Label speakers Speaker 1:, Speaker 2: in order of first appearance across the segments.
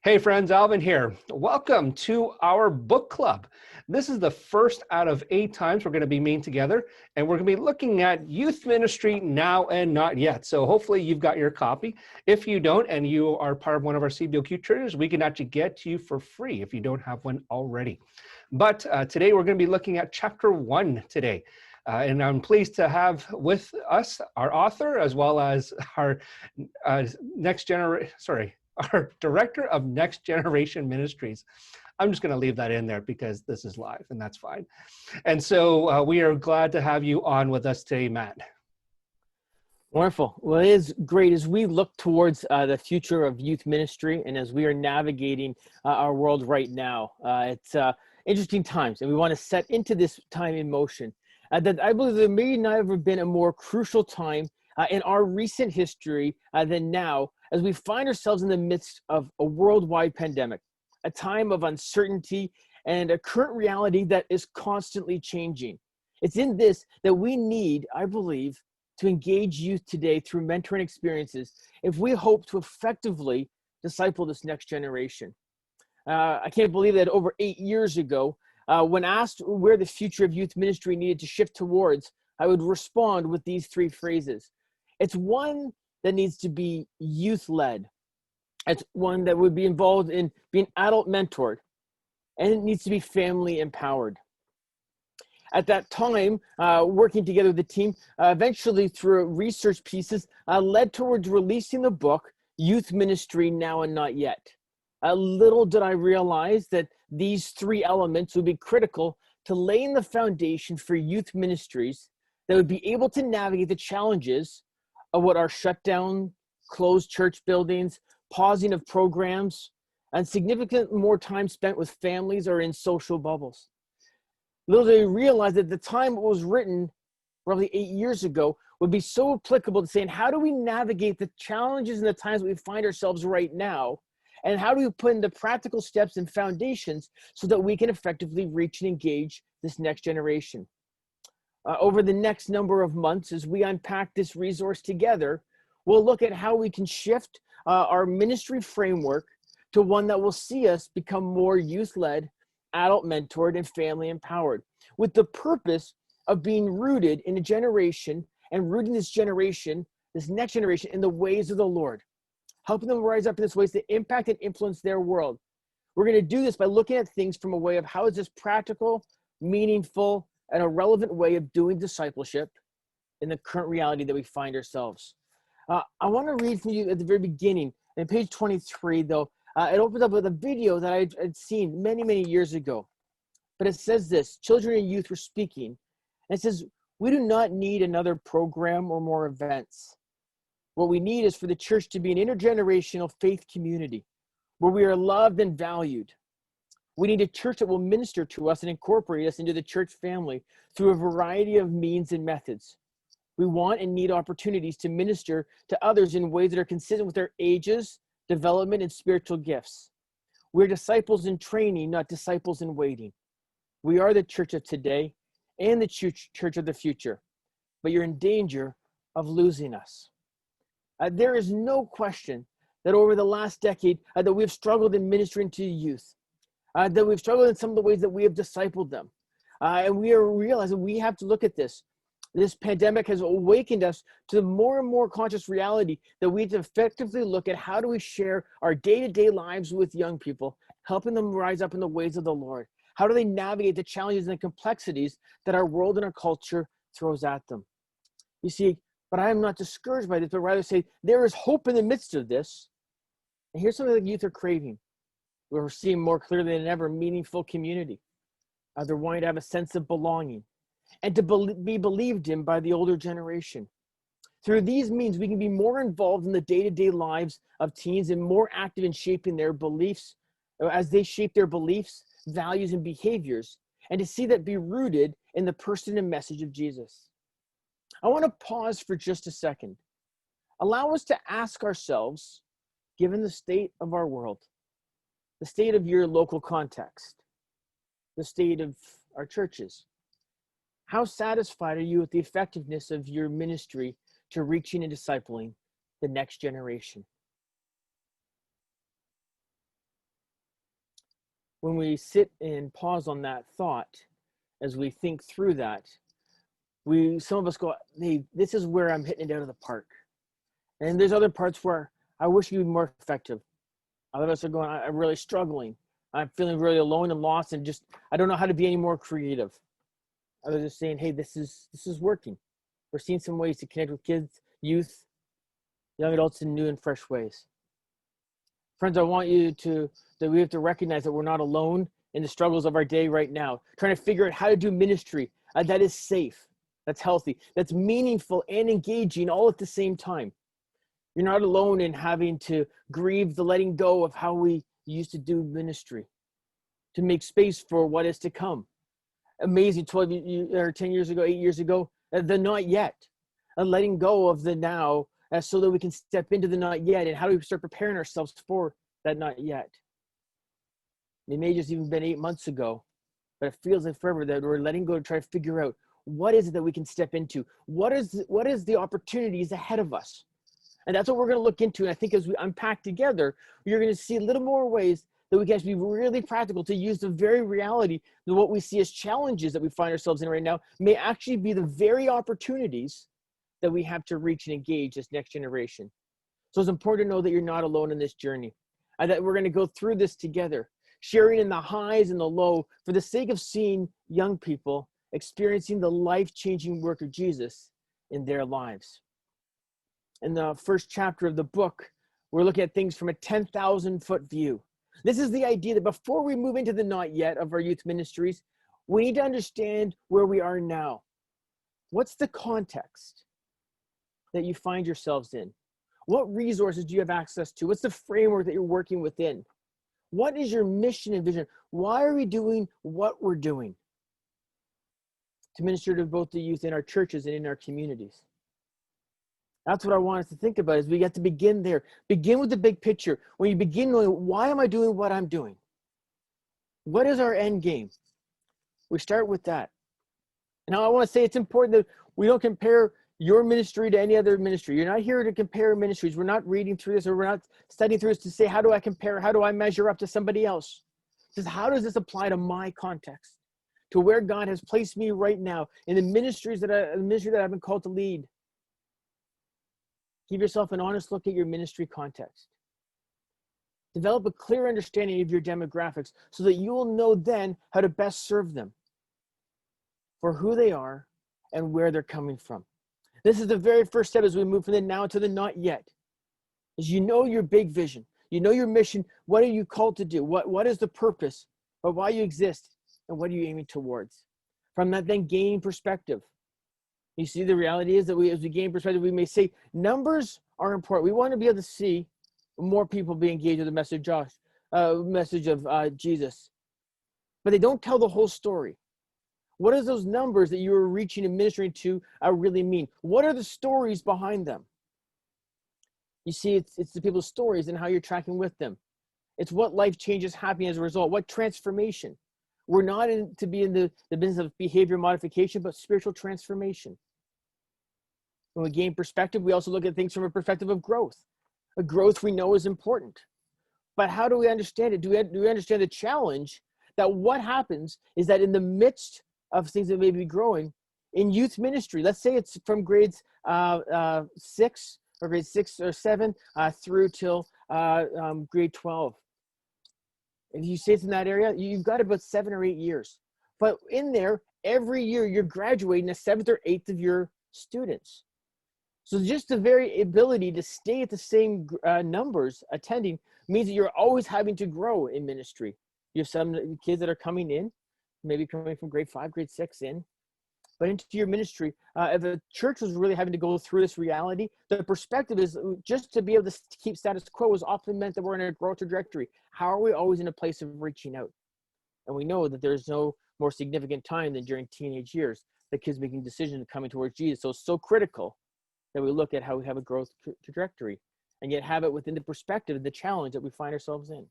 Speaker 1: Hey friends, Alvin here. Welcome to our book club. This is the first out of 8 times we're going to be meeting together, and we're going to be looking at youth ministry now and not yet. So hopefully you've got your copy. If you don't and you are part of one of our CBOQ churches, we can actually get to you for free if you don't have one already. But today we're going to be looking at chapter 1 today. And I'm pleased to have with us our author as well as our our director of Next Generation Ministries. I'm just going to leave that in there because this is live, and that's fine. And so we are glad to have you on with us today, Matt.
Speaker 2: Wonderful. Well, it is great as we look towards the future of youth ministry, and as we are navigating our world right now. It's interesting times, and we want to set into this time in motion. That I believe there may not have been a more crucial time in our recent history than now, as we find ourselves in the midst of a worldwide pandemic, a time of uncertainty and a current reality that is constantly changing. It's in this that we need, I believe, to engage youth today through mentoring experiences if we hope to effectively disciple this next generation. I can't believe that over 8 years ago, when asked where the future of youth ministry needed to shift towards, I would respond with these 3 phrases. It's one that needs to be youth-led. It's one that would be involved in being adult mentored, and it needs to be family empowered. At that time, working together with the team, eventually through research pieces, led towards releasing the book, Youth Ministry Now and Not Yet. Little did I realize that these 3 elements would be critical to laying the foundation for youth ministries that would be able to navigate the challenges of what are shut down, closed church buildings, pausing of programs, and significant more time spent with families or in social bubbles. Little did I realize that the time it was written, roughly 8 years ago, would be so applicable to saying, how do we navigate the challenges and the times that we find ourselves right now? And how do we put into practical steps and foundations so that we can effectively reach and engage this next generation? Over the next number of months, as we unpack this resource together, we'll look at how we can shift our ministry framework to one that will see us become more youth-led, adult mentored, and family empowered, with the purpose of being rooted in a generation and rooting this generation, this next generation, in the ways of the Lord, helping them rise up in this ways to impact and influence their world. We're going to do this by looking at things from a way of how is this practical, meaningful, and a relevant way of doing discipleship in the current reality that we find ourselves. I want to read from you at the very beginning, in page 23, though. It opens up with a video that I had seen many, many years ago. But it says this: children and youth were speaking. And it says, we do not need another program or more events. What we need is for the church to be an intergenerational faith community where we are loved and valued. We need a church that will minister to us and incorporate us into the church family through a variety of means and methods. We want and need opportunities to minister to others in ways that are consistent with their ages, development, and spiritual gifts. We're disciples in training, not disciples in waiting. We are the church of today and the church of the future, but you're in danger of losing us. There is no question that over the last decade that we've struggled in ministering to youth, that we've struggled in some of the ways that we have discipled them. And we are realizing we have to look at this. This pandemic has awakened us to the more and more conscious reality that we have to effectively look at how do we share our day-to-day lives with young people, helping them rise up in the ways of the Lord. How do they navigate the challenges and the complexities that our world and our culture throws at them? You see, but I am not discouraged by this, but rather say there is hope in the midst of this. And here's something that youth are craving. We're seeing more clearly than ever meaningful community. They're wanting to have a sense of belonging and to be believed in by the older generation. Through these means, we can be more involved in the day-to-day lives of teens and more active in shaping their beliefs as they shape their beliefs, values, and behaviors, and to see that be rooted in the person and message of Jesus. I want to pause for just a second. Allow us to ask ourselves, given the state of our world, the state of your local context, the state of our churches, how satisfied are you with the effectiveness of your ministry to reaching and discipling the next generation? when we sit and pause on that thought, as we think through that, some of us go, hey, this is where I'm hitting it out of the park. And there's other parts where I wish you'd be more effective. Other of us are going, I'm really struggling. I'm feeling really alone and lost, and just, I don't know how to be any more creative. Others are saying, hey, this is working. We're seeing some ways to connect with kids, youth, young adults in new and fresh ways. Friends, I want you that we have to recognize that we're not alone in the struggles of our day right now, trying to figure out how to do ministry that is safe, that's healthy, that's meaningful and engaging all at the same time. You're not alone in having to grieve the letting go of how we used to do ministry, to make space for what is to come. Amazing 10 years ago, 8 years ago, the not yet, letting go of the now so that we can step into the not yet. And how do we start preparing ourselves for that not yet? It may just even been 8 months ago, but it feels like forever that we're letting go to try to figure out what is it that we can step into? What is the opportunities ahead of us? And that's what we're going to look into. And I think as we unpack together, you're going to see a little more ways that we can be really practical to use the very reality that what we see as challenges that we find ourselves in right now may actually be the very opportunities that we have to reach and engage this next generation. So it's important to know that you're not alone in this journey, and that we're going to go through this together, sharing in the highs and the low for the sake of seeing young people experiencing the life-changing work of Jesus in their lives. In the first chapter of the book, we're looking at things from a 10,000-foot view. This is the idea that before we move into the not yet of our youth ministries, we need to understand where we are now. What's the context that you find yourselves in? What resources do you have access to? What's the framework that you're working within? What is your mission and vision? Why are we doing what we're doing? To minister to both the youth in our churches and in our communities. That's what I want us to think about, is we get to begin there. Begin with the big picture. When you begin knowing, why am I doing what I'm doing? What is our end game? We start with that. Now, I want to say it's important that we don't compare your ministry to any other ministry. You're not here to compare ministries. We're not reading through this, or we're not studying through this to say, how do I compare? How do I measure up to somebody else? Just how does this apply to my context, to where God has placed me right now in the ministry that I've been called to lead? Give yourself an honest look at your ministry context. Develop a clear understanding of your demographics so that you will know then how to best serve them for who they are and where they're coming from. This is the very first step as we move from the now to the not yet. Is you know your big vision. You know your mission. What are you called to do? What is the purpose of why you exist, and what are you aiming towards? From that, then gain perspective. You see, the reality is that as we gain perspective, we may say numbers are important. We want to be able to see more people be engaged with the message of Jesus, but they don't tell the whole story. What does those numbers that you are reaching and ministering to really mean? What are the stories behind them? You see, it's the people's stories and how you're tracking with them. It's what life changes happening as a result. What transformation? We're not to be in the business of behavior modification, but spiritual transformation. When we gain perspective, we also look at things from a perspective of growth. A growth we know is important. But how do we understand it? Do we understand the challenge that what happens is that in the midst of things that may be growing, in youth ministry, let's say it's from grades 6 or grade 6 or 7 through till grade 12. If you say it's in that area, you've got about 7 or 8 years. But in there, every year you're graduating a 7th or 8th of your students. So just the very ability to stay at the same numbers attending means that you're always having to grow in ministry. You have some kids that are coming in, maybe coming from grade 5, grade 6 in, but into your ministry. If a church was really having to go through this reality, the perspective is just to be able to keep status quo is often meant that we're in a growth trajectory. How are we always in a place of reaching out? And we know that there's no more significant time than during teenage years, the kids making decisions coming towards Jesus. So it's so critical that we look at how we have a growth trajectory and yet have it within the perspective, the challenge that we find ourselves in.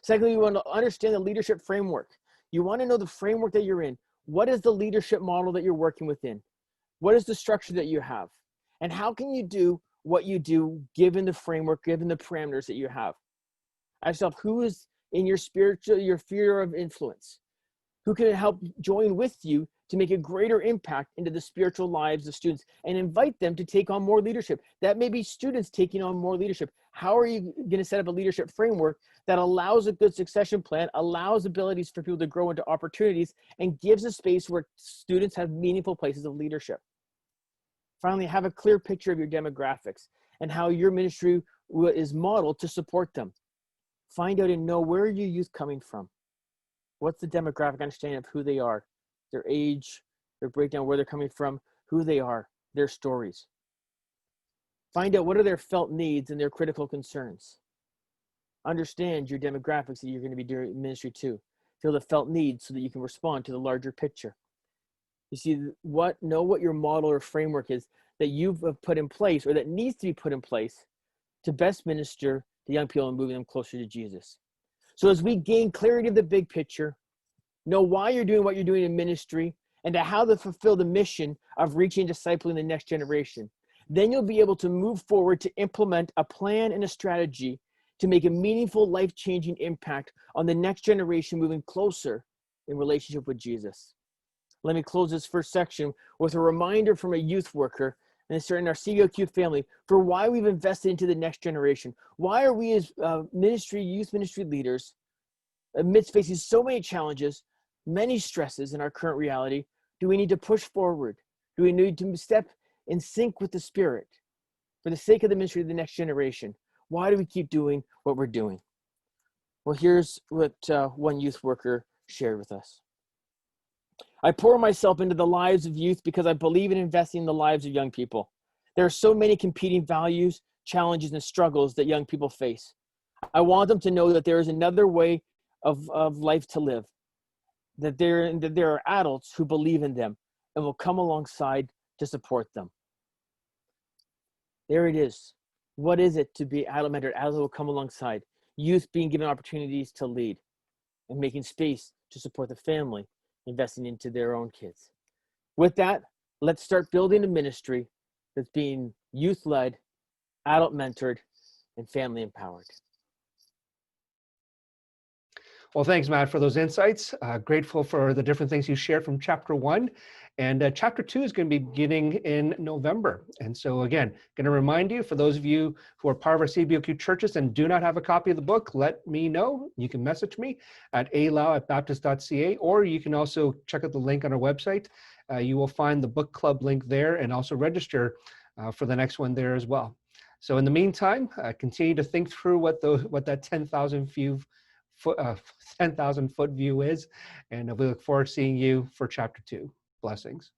Speaker 2: Secondly, we want to understand the leadership framework. You want to know the framework that you're in. What is the leadership model that you're working within? What is the structure that you have? And how can you do what you do given the framework, given the parameters that you have? Ask yourself, who is in your sphere of influence, who can help join with you to make a greater impact into the spiritual lives of students and invite them to take on more leadership. That may be students taking on more leadership. How are you going to set up a leadership framework that allows a good succession plan, allows abilities for people to grow into opportunities, and gives a space where students have meaningful places of leadership? Finally, have a clear picture of your demographics and how your ministry is modeled to support them. Find out and know where are your youth coming from. What's the demographic understanding of who they are, their age, their breakdown, where they're coming from, who they are, their stories. Find out what are their felt needs and their critical concerns. Understand your demographics that you're going to be doing ministry to. Feel the felt needs so that you can respond to the larger picture. You see, know what your model or framework is that you've put in place or that needs to be put in place to best minister to young people and moving them closer to Jesus. So as we gain clarity of the big picture, know why you're doing what you're doing in ministry, and to how to fulfill the mission of reaching and discipling the next generation, then you'll be able to move forward to implement a plan and a strategy to make a meaningful, life-changing impact on the next generation moving closer in relationship with Jesus. Let me close this first section with a reminder from a youth worker and in our CBOQ family for why we've invested into the next generation. Why are we as youth ministry leaders, amidst facing so many challenges, many stresses in our current reality, do we need to push forward? Do we need to step in sync with the Spirit for the sake of the ministry of the next generation? Why do we keep doing what we're doing? Well, here's what one youth worker shared with us. I pour myself into the lives of youth because I believe in investing in the lives of young people. There are so many competing values, challenges, and struggles that young people face. I want them to know that there is another way of life to live, that there are adults who believe in them and will come alongside to support them. There it is. What is it to be adult mentored? Adults will come alongside. Youth being given opportunities to lead and making space to support the family, investing into their own kids. With that, let's start building a ministry that's being youth-led, adult-mentored, and family-empowered.
Speaker 1: Well, thanks, Matt, for those insights. Grateful for the different things you shared from chapter 1. And chapter 2 is going to be beginning in November. And so again, going to remind you, for those of you who are part of our CBOQ churches and do not have a copy of the book, let me know. You can message me at alau@baptist.ca, or you can also check out the link on our website. You will find the book club link there, and also register for the next one there as well. So in the meantime, continue to think through what that 10,000 foot view is, and we look forward to seeing you for chapter 2. Blessings.